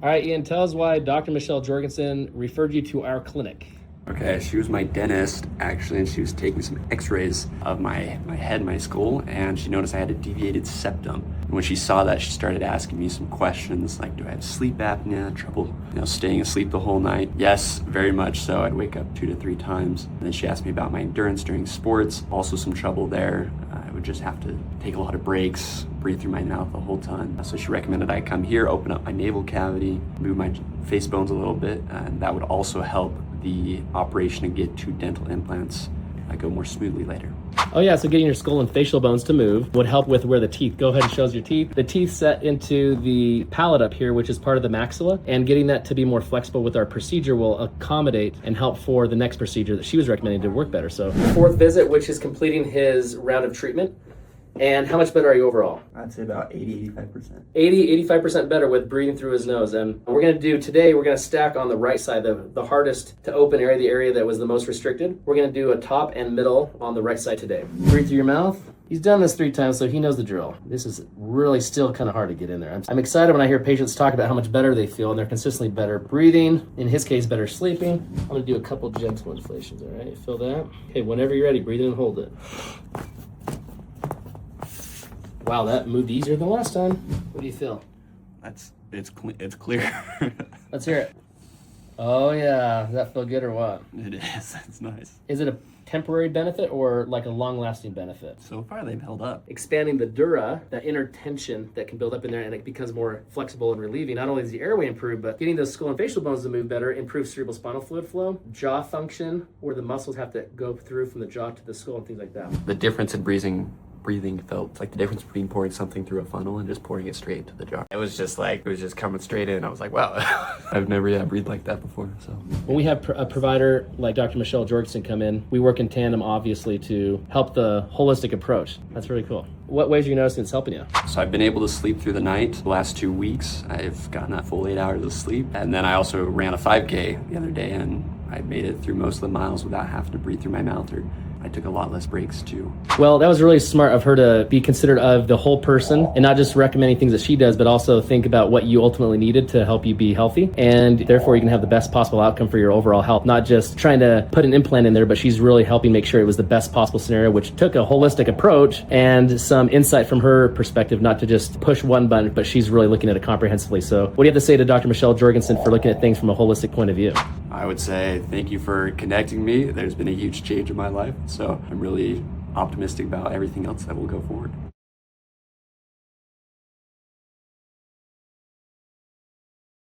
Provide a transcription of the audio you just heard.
All right, Ian, tell us why Dr. Michelle Jorgensen referred you to our clinic. Okay, she was my dentist actually, and she was taking some x-rays of my head, my skull, and she noticed I had a deviated septum. And when she saw that, she started asking me some questions like, do I have sleep apnea, trouble, staying asleep the whole night? Yes, very much so. I'd wake up 2 to 3 times. And then she asked me about my endurance during sports, also some trouble there. I would just have to take a lot of breaks, breathe through my mouth the whole time. So she recommended I come here, open up my navel cavity, move my face bones a little bit, and that would also help the operation to get 2 dental implants go more smoothly later. Oh yeah, so getting your skull and facial bones to move would help with where the teeth, go ahead and show us your teeth. The teeth set into the palate up here, which is part of the maxilla, and getting that to be more flexible with our procedure will accommodate and help for the next procedure that she was recommending to work better. So 4th visit, which is completing his round of treatment. And how much better are you overall? I'd say about 80-85%. 85% better with breathing through his nose. And we're going to do today, we're going to stack on the right side, the hardest to open area, the area that was the most restricted. We're going to do a top and middle on the right side today. Breathe through your mouth. He's done this 3 times, so he knows the drill. This is really still kind of hard to get in there. I'm excited when I hear patients talk about how much better they feel, and they're consistently better breathing, in his case, better sleeping. I'm going to do a couple gentle inflations, all right? Feel that? Okay, whenever you're ready, breathe in and hold it. Wow, that moved easier than last time. What do you feel? It's clear. Let's hear it. Oh yeah, does that feel good or what? It is. It's nice. Is it a temporary benefit or like a long-lasting benefit? So far, they've held up. Expanding the dura, that inner tension that can build up in there, and it becomes more flexible and relieving. Not only does the airway improve, but getting those skull and facial bones to move better improves cerebral spinal fluid flow, jaw function, where the muscles have to go through from the jaw to the skull and things like that. The difference in breathing felt like the difference between pouring something through a funnel and just pouring it straight into the jar. It was just coming straight in. I was like, wow, I've never breathed like that before. So when we have a provider like Dr. Michelle Jorgensen come in, we work in tandem, obviously, to help the holistic approach. That's really cool. What ways are you noticing it's helping you? So I've been able to sleep through the night. The last 2 weeks, I've gotten a full 8 hours of sleep. And then I also ran a 5K the other day, and I made it through most of the miles without having to breathe through my mouth, or I took a lot less breaks too. Well, that was really smart of her to be considerate of the whole person and not just recommending things that she does, but also think about what you ultimately needed to help you be healthy. And therefore you can have the best possible outcome for your overall health, not just trying to put an implant in there, but she's really helping make sure it was the best possible scenario, which took a holistic approach and some insight from her perspective, not to just push one button, but she's really looking at it comprehensively. So what do you have to say to Dr. Michelle Jorgensen for looking at things from a holistic point of view? I would say thank you for connecting me. There's been a huge change in my life, so I'm really optimistic about everything else that will go forward.